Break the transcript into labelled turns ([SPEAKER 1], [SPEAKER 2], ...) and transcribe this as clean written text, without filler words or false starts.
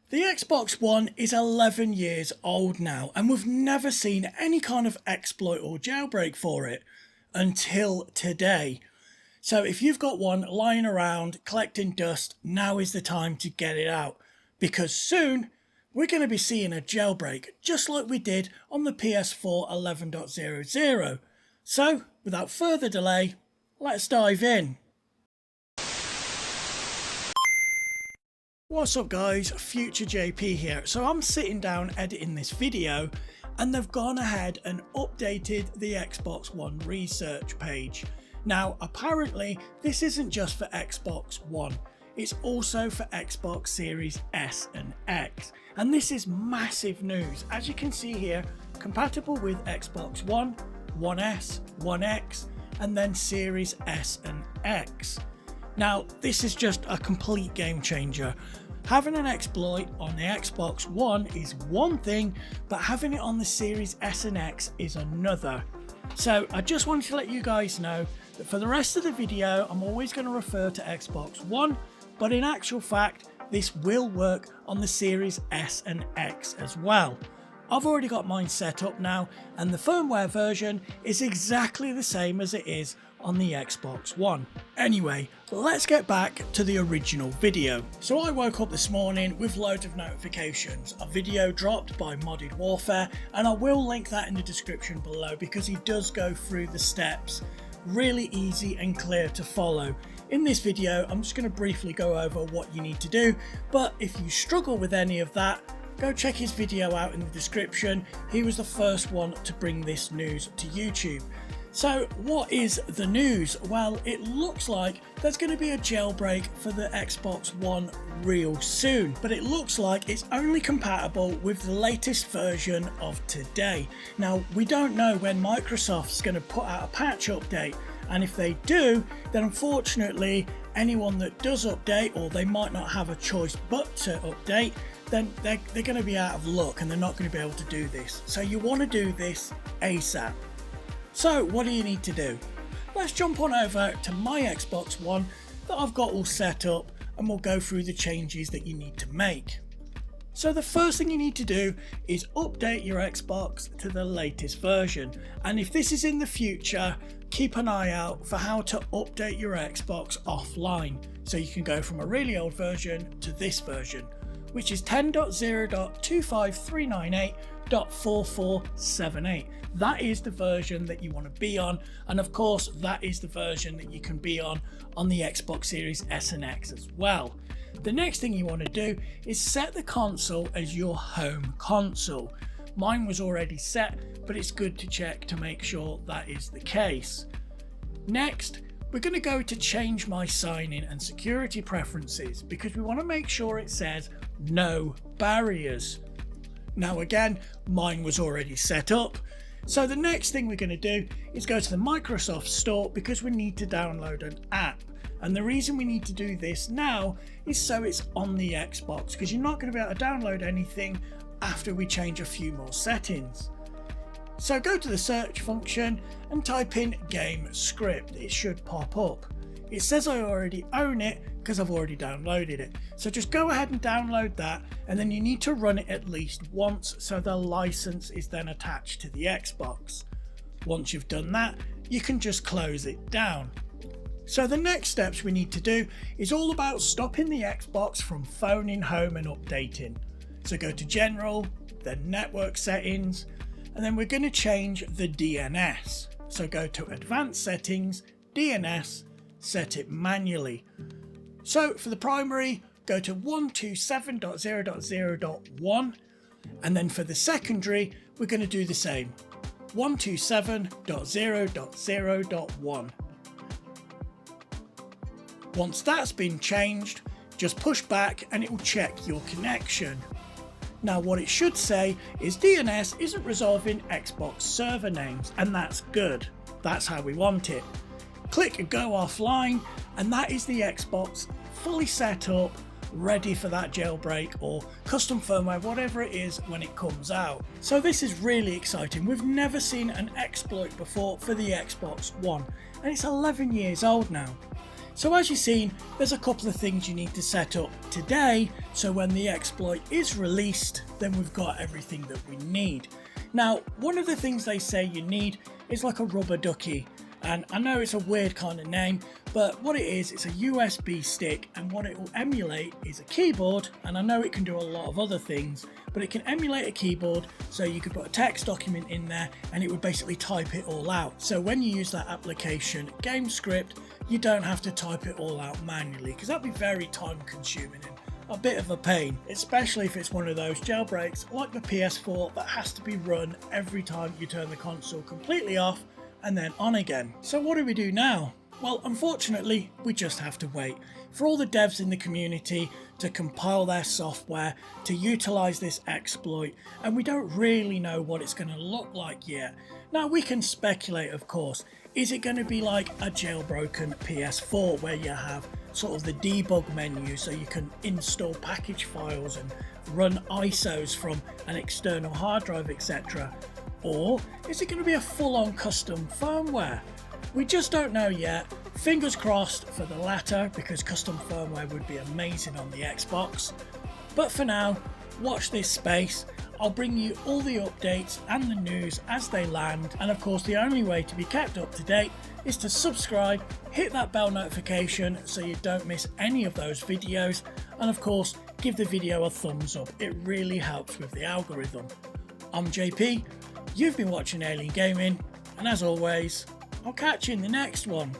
[SPEAKER 1] The Xbox One is 11 years old now, and we've never seen any kind of exploit or jailbreak for it until today. So if you've got one lying around collecting dust, now is the time to get it out, because soon we're going to be seeing a jailbreak just like we did on the PS4 11.00. So without further delay, let's dive in. What's up guys, Future JP here. So I'm sitting down editing this video and they've gone ahead and updated the Xbox One research page. Now apparently this isn't just for Xbox One, it's also for Xbox Series S and X. And this is massive news. As you can see here, compatible with Xbox One, One S, One X, and then Series S and X. Now, this is just a complete game changer. Having an exploit on the Xbox One is one thing, but having it on the Series S and X is another. So I just wanted to let you guys know that for the rest of the video, I'm always going to refer to Xbox One, but in actual fact, this will work on the Series S and X as well. I've already got mine set up now, and the firmware version is exactly the same as it is on the Xbox One. Anyway, let's get back to the original video. So I woke up this morning with loads of notifications. A video dropped by Modded Warfare, and I will link that in the description below because he does go through the steps. Really easy and clear to follow. In this video, I'm just going to briefly go over what you need to do, but if you struggle with any of that, go check his video out in the description. He was the first one to bring this news to YouTube. So what is the news? Well, it looks like there's going to be a jailbreak for the Xbox One real soon, but it looks like it's only compatible with the latest version of today. Now, we don't know when Microsoft's going to put out a patch update, and if they do, then unfortunately anyone that does update, or they might not have a choice but to update, then they're going to be out of luck and they're not going to be able to do this. So you want to do this ASAP. So what do you need to do? Let's jump on over to my Xbox One that I've got all set up, and we'll go through the changes that you need to make. So the first thing you need to do is update your Xbox to the latest version. And if this is in the future, keep an eye out for how to update your Xbox offline. So you can go from a really old version to this version, which is 10.0.25398.4478. That is the version that you want to be on, and of course that is the version that you can be on the Xbox Series S and X as well. The next thing you want to do is set the console as your home console. Mine was already set, but it's good to check to make sure that is the case. Next, we're going to go to change my sign-in and security preferences because we want to make sure it says no barriers. Now again, mine was already set up. So the next thing we're going to do is go to the Microsoft Store because we need to download an app. And the reason we need to do this now is so it's on the Xbox, because you're not going to be able to download anything after we change a few more settings. So go to the search function and type in game script. It should pop up. It says I already own it because I've already downloaded it. So just go ahead and download that, and then you need to run it at least once so the license is then attached to the Xbox. Once you've done that, you can just close it down. So the next steps we need to do is all about stopping the Xbox from phoning home and updating. So go to General, then Network Settings, and then we're going to change the DNS. So go to Advanced Settings, DNS, set it manually. So for the primary, go to 127.0.0.1, and then for the secondary, we're going to do the same, 127.0.0.1. Once that's been changed, just push back and it will check your connection. Now what it should say is DNS isn't resolving Xbox server names, and that's good. That's how we want it. Click go offline, and that is the Xbox fully set up, ready for that jailbreak or custom firmware, whatever it is when it comes out. So this is really exciting. We've never seen an exploit before for the Xbox One, and it's 11 years old now. So as you've seen, there's a couple of things you need to set up today, so when the exploit is released, then we've got everything that we need. Now, one of the things they say you need is like a rubber ducky, and I know it's a weird kind of name, but what it is, it's a USB stick, and what it will emulate is a keyboard, and I know it can do a lot of other things, but it can emulate a keyboard, so you could put a text document in there and it would basically type it all out. So when you use that application GameScript, you don't have to type it all out manually, because that'd be very time consuming and a bit of a pain, especially if it's one of those jailbreaks like the PS4 that has to be run every time you turn the console completely off and then on again. So what do we do now? Well, unfortunately, we just have to wait for all the devs in the community to compile their software to utilize this exploit, and we don't really know what it's going to look like yet. Now, we can speculate, of course. Is it going to be like a jailbroken PS4 where you have sort of the debug menu so you can install package files and run ISOs from an external hard drive, etc.? Or is it going to be a full-on custom firmware? We just don't know yet. Fingers crossed for the latter, because custom firmware would be amazing on the Xbox. But for now, watch this space. I'll bring you all the updates and the news as they land, and of course the only way to be kept up to date is to subscribe, hit that bell notification so you don't miss any of those videos, and of course give the video a thumbs up. It really helps with the algorithm. I'm JP, you've been watching Alien Gaming, and as always, I'll catch you in the next one.